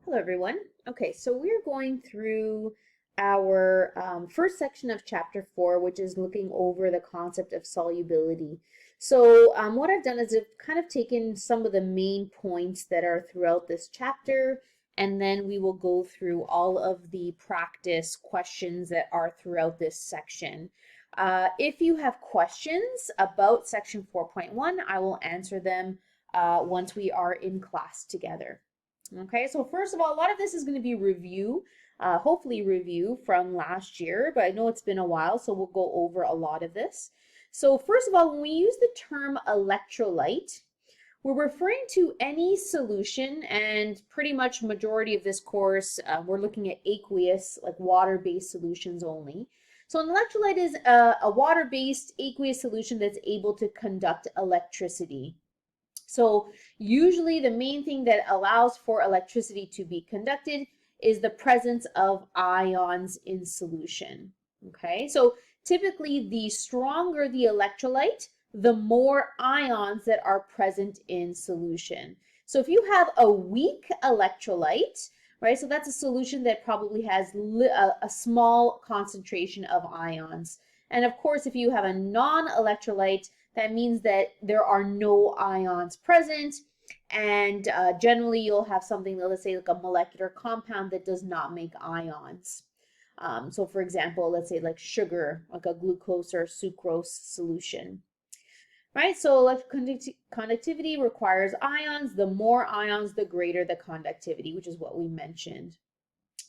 Hello, everyone. Okay, so we're going through our first section of chapter 4, which is looking over the concept of solubility. So what I've done is I've kind of taken some of the main points that are throughout this chapter, and then we will go through all of the practice questions that are throughout this section. If you have questions about section 4.1, I will answer them once we are in class together. Okay, so first of all, a lot of this is going to be review, hopefully review from last year, but I know it's been a while, so we'll go over a lot of this. So first of all, when we use the term electrolyte, we're referring to any solution, and pretty much majority of this course, we're looking at aqueous, like water-based solutions only. So an electrolyte is a water-based aqueous solution that's able to conduct electricity. So usually the main thing that allows for electricity to be conducted is the presence of ions in solution. Okay, so typically the stronger the electrolyte, the more ions that are present in solution. So if you have a weak electrolyte, right, so that's a solution that probably has a small concentration of ions. And of course, if you have a non-electrolyte, that means that there are no ions present, and generally you'll have something, let's say like a molecular compound that does not make ions. So for example, let's say like sugar, like a glucose or sucrose solution. Right, so conductivity requires ions. The more ions, the greater the conductivity, which is what we mentioned.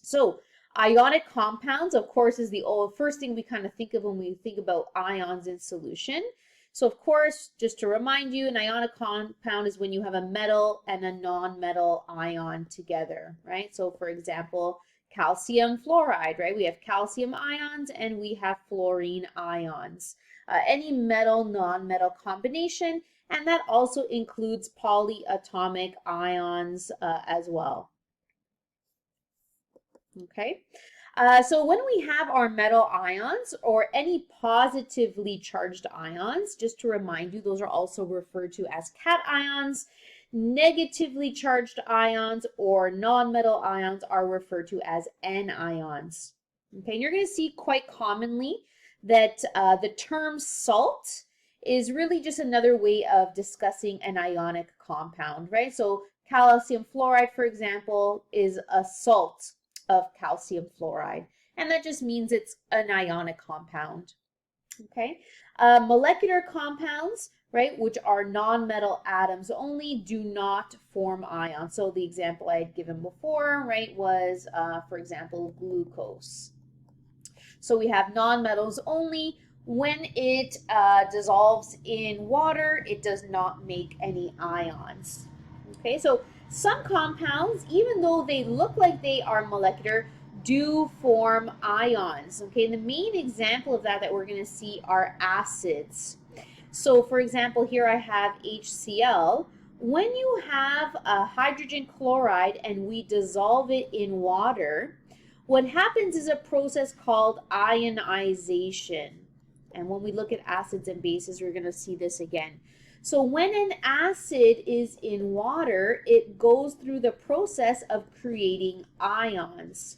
So ionic compounds, of course, is the first thing we kind of think of when we think about ions in solution. So of course, just to remind you, an ionic compound is when you have a metal and a non-metal ion together, right? So for example, calcium fluoride, right? We have calcium ions and we have fluorine ions. Any metal, non-metal combination, and that also includes polyatomic ions as well. Okay. So when we have our metal ions or any positively charged ions, just to remind you, those are also referred to as cations. Negatively charged ions or non-metal ions are referred to as anions. Okay, and you're going to see quite commonly that the term salt is really just another way of discussing an ionic compound, right? So calcium fluoride, for example, is a salt of calcium fluoride, and that just means it's an ionic compound. Okay, molecular compounds, right, which are non-metal atoms only, do not form ions. So the example I had given before, right, was for example glucose. So we have non-metals only. When it dissolves in water, it does not make any ions. Okay, so some compounds, even though they look like they are molecular, do form ions. Okay, and the main example of that we're going to see are acids. So for example, here I have HCl. When you have a hydrogen chloride and we dissolve it in water, what happens is a process called ionization. And when we look at acids and bases, we're going to see this again. So when an acid is in water, it goes through the process of creating ions.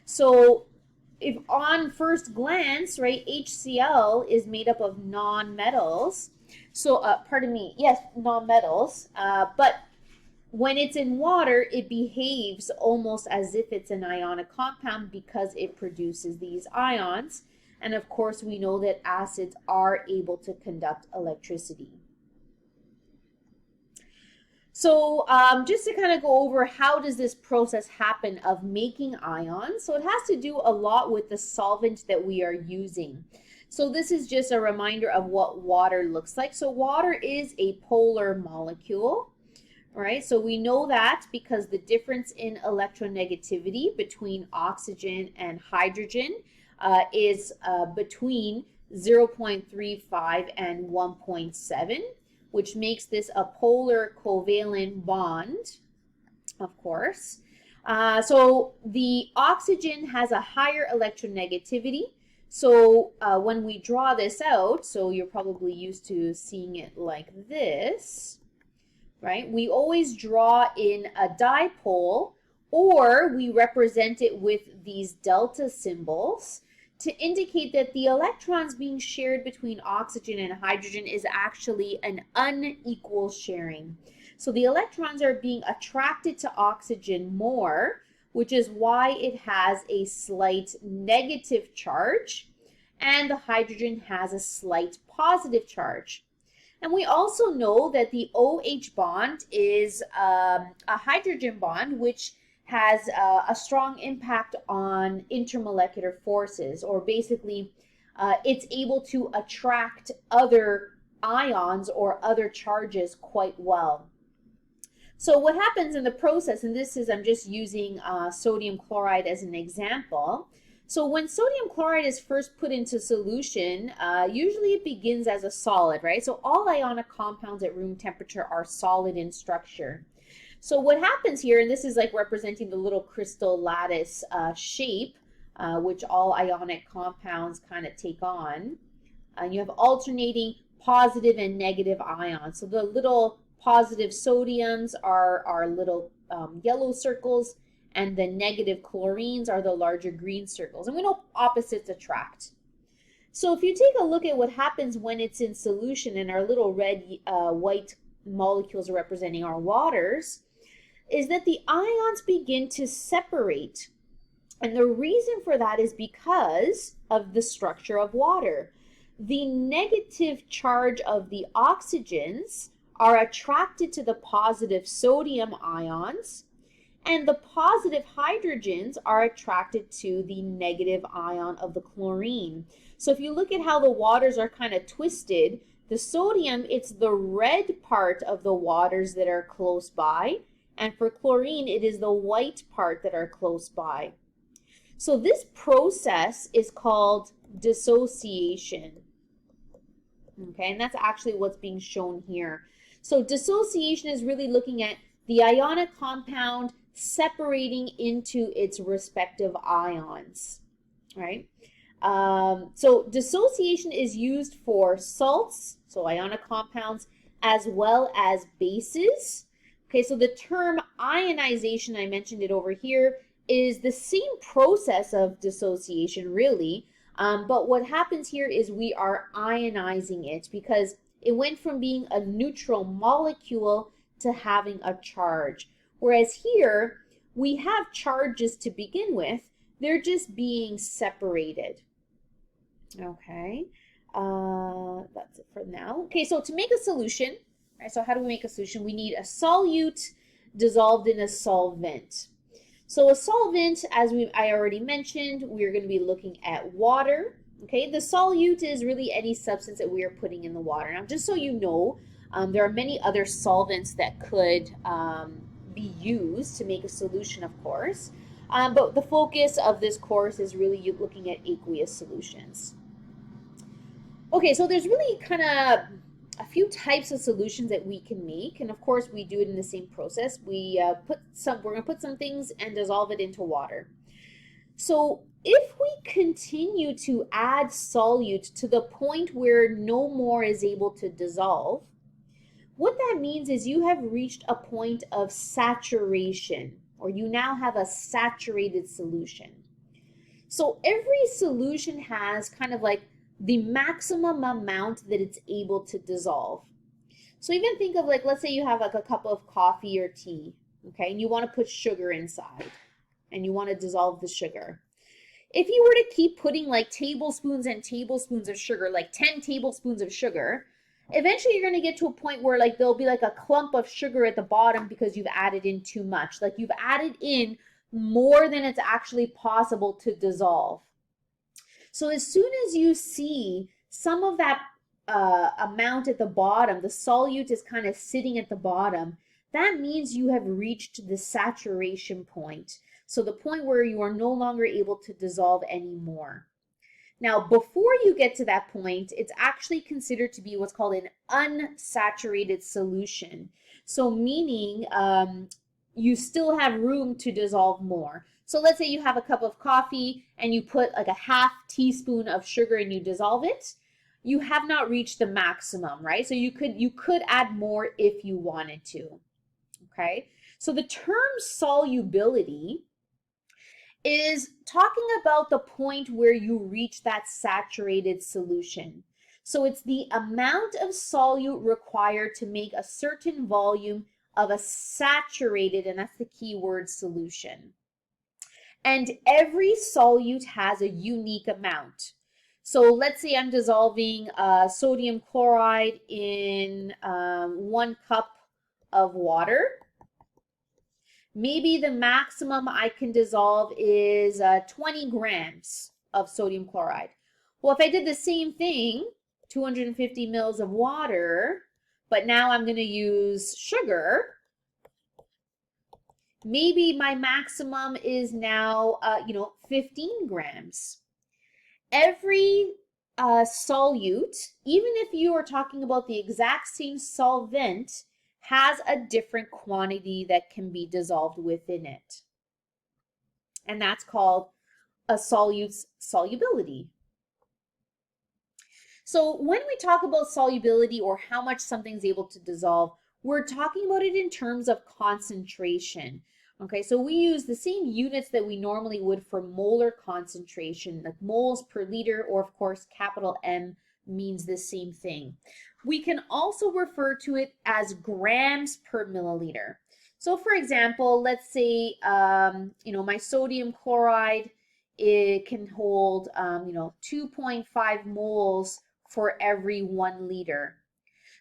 So if on first glance, right, HCl is made up of non-metals. So, pardon me, yes, non-metals, but when it's in water, it behaves almost as if it's an ionic compound because it produces these ions. And of course, we know that acids are able to conduct electricity. So just to kind of go over how does this process happen of making ions. So it has to do a lot with the solvent that we are using. So this is just a reminder of what water looks like. So water is a polar molecule, right? So we know that because the difference in electronegativity between oxygen and hydrogen is between 0.35 and 1.7. which makes this a polar covalent bond, of course. So the oxygen has a higher electronegativity. So when we draw this out, so you're probably used to seeing it like this, right? We always draw in a dipole or we represent it with these delta symbols to indicate that the electrons being shared between oxygen and hydrogen is actually an unequal sharing. So the electrons are being attracted to oxygen more, which is why it has a slight negative charge, and the hydrogen has a slight positive charge. And we also know that the OH bond is a hydrogen bond, which has a strong impact on intermolecular forces, or basically it's able to attract other ions or other charges quite well. So what happens in the process, and this is, I'm just using sodium chloride as an example. So when sodium chloride is first put into solution, usually it begins as a solid, right? So all ionic compounds at room temperature are solid in structure. So what happens here, and this is like representing the little crystal lattice shape, which all ionic compounds kind of take on. You have alternating positive and negative ions. So the little positive sodiums are little yellow circles, and the negative chlorines are the larger green circles. And we know opposites attract. So if you take a look at what happens when it's in solution and our little red, white molecules representing our waters, is that the ions begin to separate. And the reason for that is because of the structure of water. The negative charge of the oxygens are attracted to the positive sodium ions, and the positive hydrogens are attracted to the negative ion of the chlorine. So if you look at how the waters are kind of twisted, the sodium, it's the red part of the waters that are close by, and for chlorine, it is the white part that are close by. So this process is called dissociation. Okay, and that's actually what's being shown here. So dissociation is really looking at the ionic compound separating into its respective ions, right? So dissociation is used for salts, so ionic compounds, as well as bases. Okay, so the term ionization, I mentioned it over here, is the same process of dissociation, really. But what happens here is we are ionizing it because it went from being a neutral molecule to having a charge. Whereas here, we have charges to begin with. They're just being separated. Okay, that's it for now. Okay, so to make a solution, right, so how do we make a solution? We need a solute dissolved in a solvent. So a solvent, as I already mentioned, we're going to be looking at water. Okay, the solute is really any substance that we are putting in the water. Now, just so you know, there are many other solvents that could be used to make a solution, of course. But the focus of this course is really looking at aqueous solutions. Okay, so there's really kind of a few types of solutions that we can make, and of course we do it in the same process. We're going to put some things and dissolve it into water. So if we continue to add solute to the point where no more is able to dissolve, what that means is you have reached a point of saturation, or you now have a saturated solution. So every solution has kind of like the maximum amount that it's able to dissolve. So even think of, like, let's say you have like a cup of coffee or tea, okay, and you want to put sugar inside and you want to dissolve the sugar. If you were to keep putting like tablespoons and tablespoons of sugar, like 10 tablespoons of sugar, eventually you're going to get to a point where like there'll be like a clump of sugar at the bottom because you've added in too much. Like you've added in more than it's actually possible to dissolve. So as soon as you see some of that amount at the bottom, the solute is kind of sitting at the bottom, that means you have reached the saturation point. So the point where you are no longer able to dissolve anymore. Now, before you get to that point, it's actually considered to be what's called an unsaturated solution. So meaning you still have room to dissolve more. So let's say you have a cup of coffee and you put like a half teaspoon of sugar and you dissolve it. You have not reached the maximum, right? So you could add more if you wanted to. Okay. So the term solubility is talking about the point where you reach that saturated solution. So it's the amount of solute required to make a certain volume of a saturated, and that's the key word, solution. And every solute has a unique amount. So let's say I'm dissolving sodium chloride in 1 cup of water. Maybe the maximum I can dissolve is 20 grams of sodium chloride. Well, if I did the same thing, 250 mils of water, but now I'm going to use sugar, maybe my maximum is now, 15 grams. Every solute, even if you are talking about the exact same solvent, has a different quantity that can be dissolved within it. And that's called a solute's solubility. So when we talk about solubility or how much something's able to dissolve, we're talking about it in terms of concentration. Okay, so we use the same units that we normally would for molar concentration, like moles per liter, or of course, capital M means the same thing. We can also refer to it as grams per milliliter. So for example, let's say, my sodium chloride, it can hold, 2.5 moles for every 1 liter.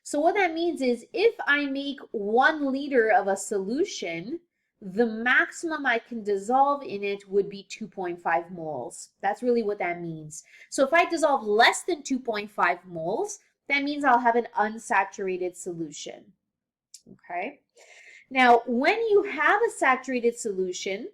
So what that means is if I make 1 liter of a solution, the maximum I can dissolve in it would be 2.5 moles. That's really what that means. So if I dissolve less than 2.5 moles, that means I'll have an unsaturated solution. Okay. Now, when you have a saturated solution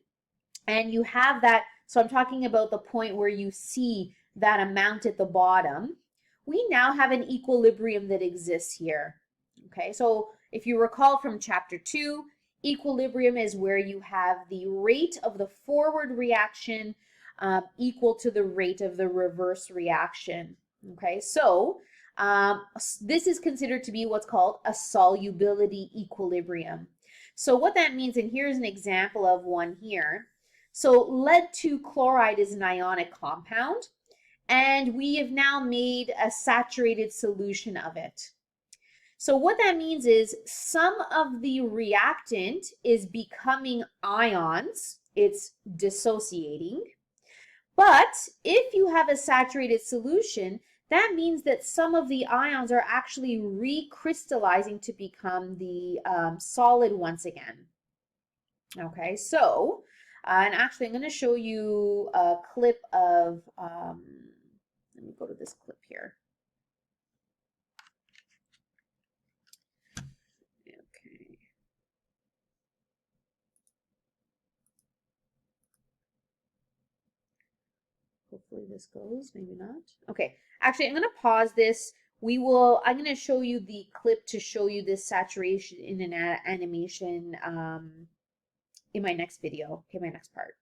and you have that, so I'm talking about the point where you see that amount at the bottom, we now have an equilibrium that exists here. Okay, so if you recall from chapter 2, equilibrium is where you have the rate of the forward reaction equal to the rate of the reverse reaction. Okay, so this is considered to be what's called a solubility equilibrium. So what that means, and here's an example of one here. So lead 2 chloride is an ionic compound, and we have now made a saturated solution of it. So what that means is some of the reactant is becoming ions, it's dissociating. But if you have a saturated solution, that means that some of the ions are actually recrystallizing to become the solid once again. Okay, so, and actually I'm going to show you a clip of, let me go to this clip here. Okay. Hopefully this goes, maybe not. Okay, actually I'm going to pause this. I'm going to show you the clip to show you this saturation in an animation in my next video, okay, my next part.